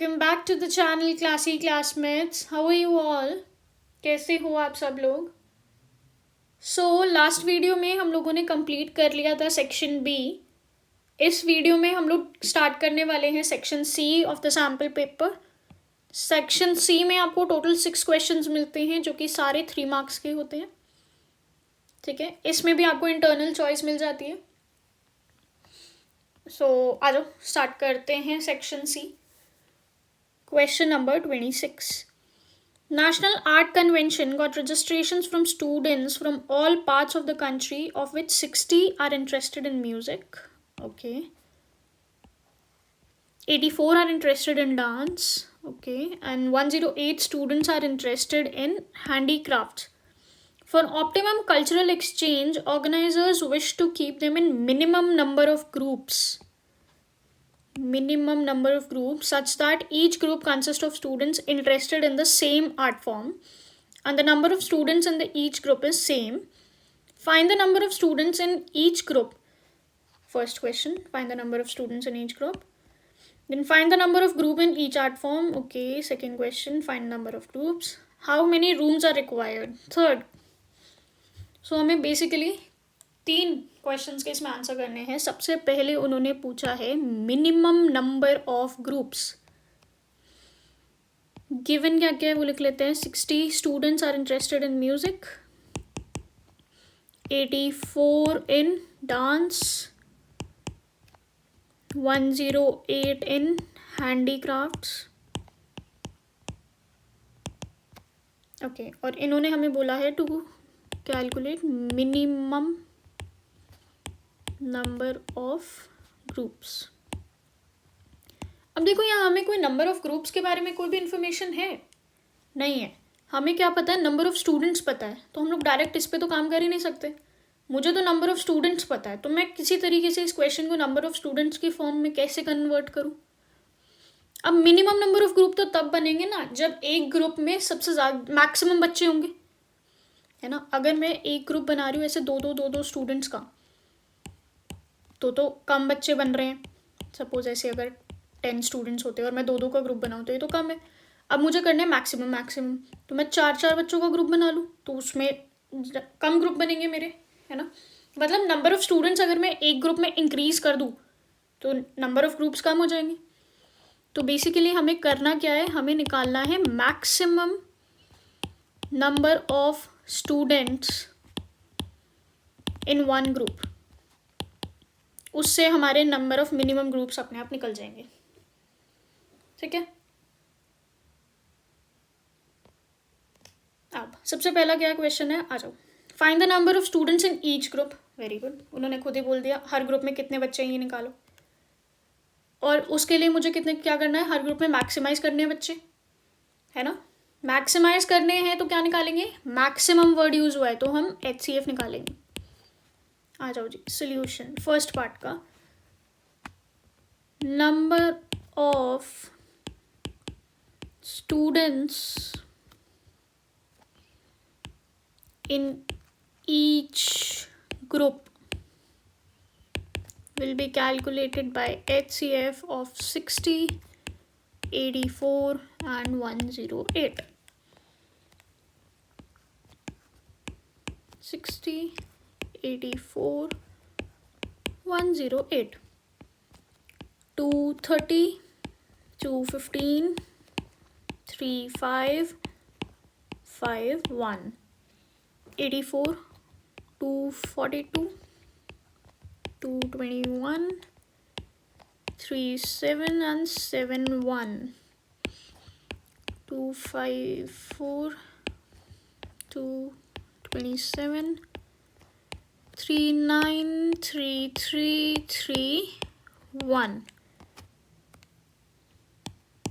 Welcome back to the channel Classyclassmates. How are you all? कैसे हो आप सब लोग? लास्ट वीडियो में हम लोगों ने कंप्लीट कर लिया था सेक्शन बी. इस वीडियो में हम लोग स्टार्ट करने वाले हैं section C of the sample paper. Section C में आपको टोटल 6 क्वेश्चंस मिलते हैं जो कि सारे 3 मार्क्स के होते हैं. ठीक है, इसमें भी आपको इंटरनल चॉइस मिल जाती है. आ जाओ स्टार्ट करते हैं section C. Question number 26. National Art Convention got registrations from students from all parts of the country, of which 60 are interested in music. Okay. 84 are interested in dance. Okay. And 108 students are interested in handicrafts. For optimum cultural exchange, organizers wish to keep them in minimum number of groups such that each group consists of students interested in the same art form and the number of students in each group is same. Find the number of students in each group. First question, find the number of students in each group. Then find the number of group in each art form. Okay. Second question, find number of groups. How many rooms are required? Third. हमें basically 3 questions के इसमें answer करने हैं. सबसे पहले उन्होंने पूछा है minimum number of groups. Given क्या क्या है वो लिख लेते हैं. 60 students are interested in music, 84 in dance, 108 in handicrafts. Okay, और इन्होंने हमें बोला है to calculate minimum number of groups. अब देखो यहाँ हमें कोई नंबर ऑफ ग्रुप्स के बारे में कोई भी इंफॉर्मेशन है नहीं है. हमें क्या पता है, नंबर ऑफ स्टूडेंट्स पता है. तो हम लोग डायरेक्ट इस पे तो काम कर ही नहीं सकते. मुझे तो नंबर ऑफ स्टूडेंट्स पता है, तो मैं किसी तरीके से इस क्वेश्चन को नंबर ऑफ स्टूडेंट्स की फॉर्म में कैसे कन्वर्ट करूँ. अब मिनिमम नंबर ऑफ ग्रुप तो तब बनेंगे ना जब एक ग्रुप में सबसे ज़्यादा मैक्सिमम बच्चे होंगे, है ना. अगर मैं एक ग्रुप बना रही हूँ ऐसे दो स्टूडेंट्स का, तो कम बच्चे बन रहे हैं. सपोज ऐसे अगर 10 स्टूडेंट्स होते हैं और मैं 2 का ग्रुप बनाऊँ तो ये तो कम है. अब मुझे करना है मैक्सिमम, तो मैं 4 बच्चों का ग्रुप बना लूँ तो उसमें कम ग्रुप बनेंगे मेरे, है ना. मतलब नंबर ऑफ स्टूडेंट्स अगर मैं एक ग्रुप में इंक्रीज कर दूँ तो नंबर ऑफ ग्रुप्स कम हो जाएंगे. तो बेसिकली हमें करना क्या है, हमें निकालना है maximum number of students in one group. उससे हमारे नंबर ऑफ मिनिमम ग्रुप्स अपने आप निकल जाएंगे. ठीक है. अब सबसे पहला क्या क्वेश्चन है, आ जाओ. Find the number of students in each group. Very good, उन्होंने खुद ही बोल दिया हर ग्रुप में कितने बच्चे हैं ये निकालो. और उसके लिए मुझे क्या करना है, हर ग्रुप में मैक्सिमाइज करने हैं बच्चे, है ना. मैक्सिमाइज करने हैं तो क्या निकालेंगे, मैक्सिमम वर्ड यूज हुआ है तो हम HCF निकालेंगे. आ जाओ जी. सोल्यूशन फर्स्ट पार्ट का, number of students in each group will be calculated by HCF of 60, 84 and 108. 60, 84, 108. 230, 215, 35, 51. 84, 242, 221, 37 and 71, 254, 227, 39, 33, 31.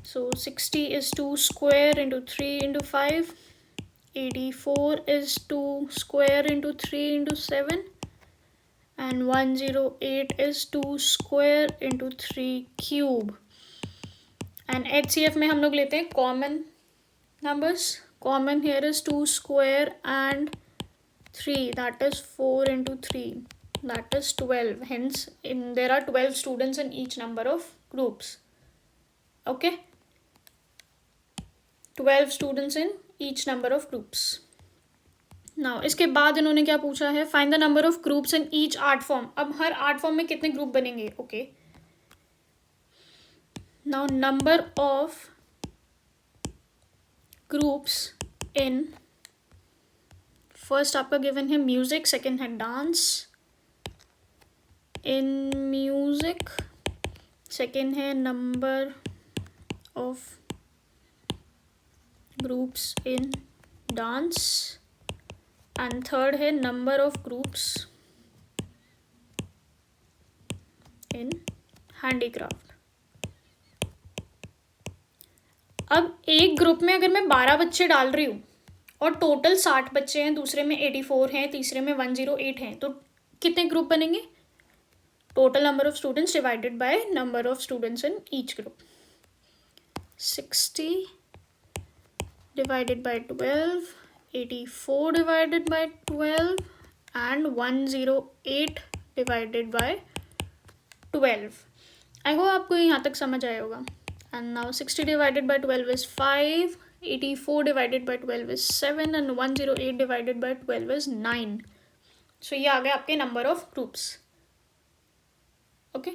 So 60 is 2 square into 3 into 5. 84 is 2 square into 3 into 7 and 108 is 2 square into 3 cube. And HCF में हम लोग लेते हैं common numbers. Common here is 2 square and 3, that is 4 into 3, that is 12. Hence there are 12 students in each number of groups. Okay. 12 students in each number of groups. Now इसके बाद इन्होंने क्या पूछा है, find the number of groups in each art form. अब हर art form में कितने ग्रुप बनेंगे. Okay, now number of groups in, first आपका गिवन है म्यूजिक, सेकेंड है डांस. इन म्यूजिक सेकेंड है number of groups in dance and third है number of groups in handicraft. अब एक ग्रुप में अगर मैं 12 बच्चे डाल रही हूँ और टोटल 60 बच्चे हैं, दूसरे में 84 हैं, तीसरे में 108 हैं, तो कितने ग्रुप बनेंगे. Total number of students divided by number of students in each group. 60 divided by 12, 84 divided by 12 and 108 divided by 12. I hope आपको यहाँ तक समझ आया होगा. And now 60 divided by 12 is 5, 84 divided by 12 is 7 and 108 divided by 12 is 9. So ये आ गए आपके number of groups. Okay.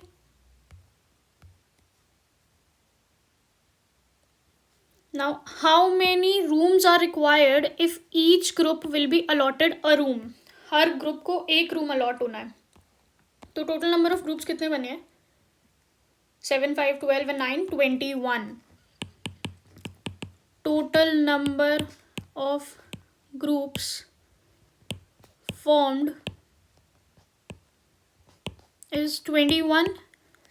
Now, how many rooms are required if each group will be allotted a room? Her group को एक room allot होना है. तो total number of groups कितने बने हैं. 7, 5, 12 and 9, 21. Total number of groups formed is 21.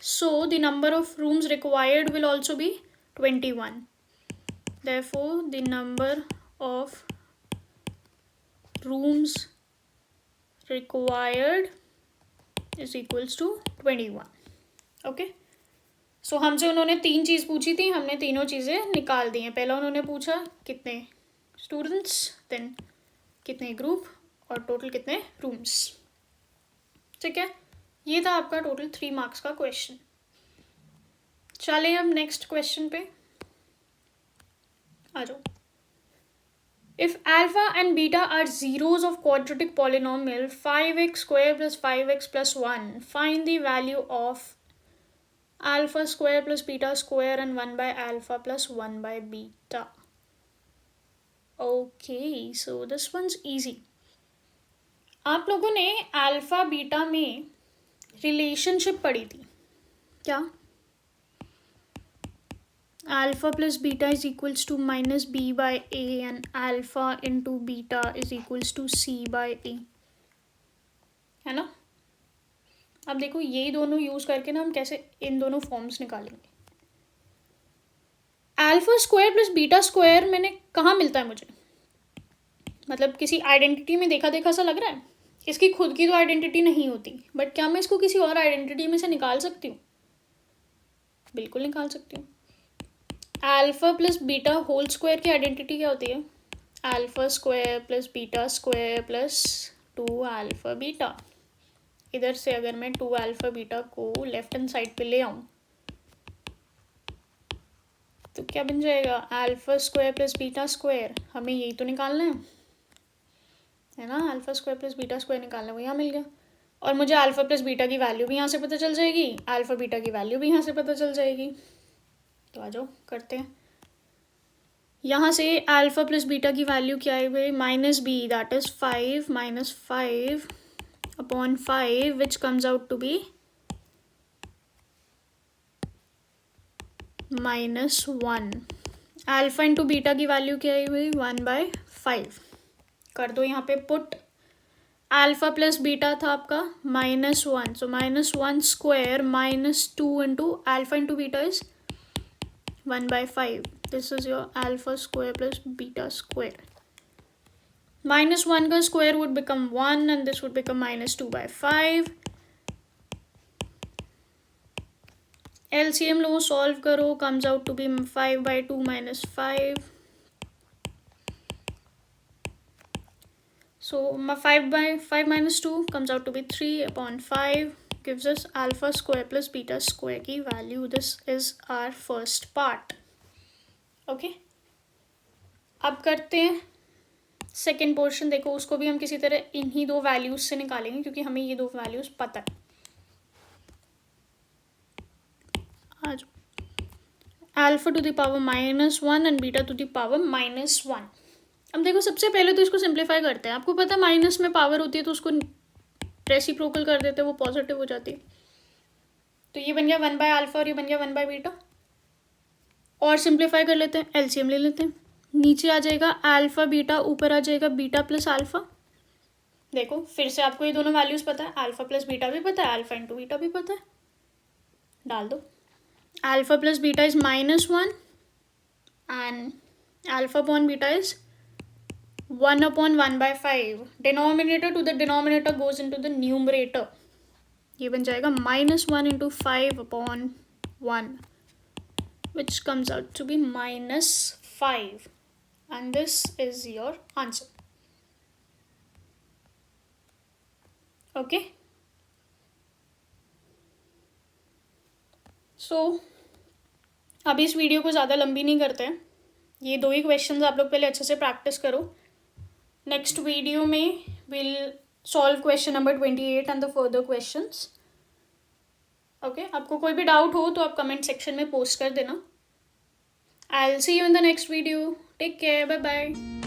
So the number of rooms required will also be 21. Therefore, the number of rooms required is equals to 21. Okay. So हमसे उन्होंने 3 चीज़ पूछी थी, हमने तीनों चीज़ें निकाल दी हैं. पहला उन्होंने पूछा कितने स्टूडेंट्स, देन कितने ग्रुप और टोटल कितने रूम्स. ठीक है, ये था आपका टोटल 3 मार्क्स का क्वेश्चन. चलिए अब नेक्स्ट क्वेश्चन पे आ जाओ. If alpha and beta are zeros of quadratic polynomial 5x square plus 5x plus 1, find the value of alpha square plus beta square and 1 by alpha plus 1 by beta. Okay, so this one's easy. आप लोगों ने alpha beta में relationship पढ़ी थी क्या. Alpha plus beta is equals to minus b by a and alpha into beta is equals to c by a, है ना. अब देखो ये दोनों यूज करके ना हम कैसे इन दोनों फॉर्म्स निकालेंगे. Alpha square plus beta square मैंने कहाँ मिलता है मुझे, मतलब किसी आइडेंटिटी में देखा देखा सा लग रहा है. इसकी खुद की तो आइडेंटिटी नहीं होती, बट क्या मैं इसको किसी और आइडेंटिटी में से निकाल सकती हूँ. बिल्कुल निकाल सकती हूँ. Alpha plus beta whole square की आइडेंटिटी क्या होती है. Alpha square plus beta square plus 2 alpha beta. इधर से अगर मैं 2 अल्फा बीटा को लेफ्ट हैंड साइड पे ले आऊँ तो क्या बन जाएगा. Alpha square plus beta square, हमें यही तो निकालना है ना. Alpha square plus beta square निकालना, वो यहाँ मिल गया. और मुझे अल्फा प्लस बीटा की वैल्यू भी यहाँ से पता चल जाएगी, अल्फा बीटा की वैल्यू भी यहाँ से पता चल जाएगी. तो आ जाओ करते हैं. यहाँ से अल्फा प्लस बीटा की वैल्यू क्या है भाई, minus B, that is 5 minus 5 upon 5 which comes out to be -1. Alpha into beta की वैल्यू क्या है भाई, 1/5. कर दो यहाँ पे पुट. अल्फा प्लस बीटा था आपका -1, सो -1 square -2 into alpha into beta is 1/5. This is your alpha square plus beta square. -1 का square would become 1 and this would become -2/5. LCM low, solve करो, comes out to be 5/2 minus 5. So 5/5 minus 2 comes out to be 3/5. Gives us alpha square plus beta square की value. This is our first part. Okay. अब करते हैं second portion. देखो उसको भी हम किसी तरह इन्हीं दो वैल्यूज से निकालेंगे क्योंकि हमें ये दो वैल्यूज पता है। आज alpha two the power -1 and beta two the power -1। अब देखो सबसे पहले तो इसको सिंप्लीफाई करते हैं। आपको पता है माइनस में पावर होती है तो उसको रेसिप्रोकल कर देते हैं, वो पॉजिटिव हो जाती है। तो ये बन गया 1/α और ये बन गया 1/β। और सिंप्लीफाई कर लेते हैं, एलसीएम ले लेते हैं। नीचे आ जाएगा अल्फा बीटा, ऊपर आ जाएगा बीटा प्लस अल्फा। देखो फिर से आपको ये दोनों वैल्यूज पता है, अल्फा प्लस बीटा भी पता है, अल्फा इंटू बीटा भी पता है, डाल दो। Alpha plus beta is -1 and alpha upon beta is 1/1/5। Denominator to the denominator goes into the numerator. ये बन जाएगा -1 into 5/1 which comes out to be -5 and this is your answer. Okay, so अब इस वीडियो को ज़्यादा लंबी नहीं करते हैं, ये दो ही क्वेश्चंस आप लोग पहले अच्छे से प्रैक्टिस करो। नेक्स्ट वीडियो में will solve question number 28 and the further questions. Okay, आपको कोई भी डाउट हो तो आप कमेंट सेक्शन में पोस्ट कर देना। I will see you in the next video. Take care, bye bye.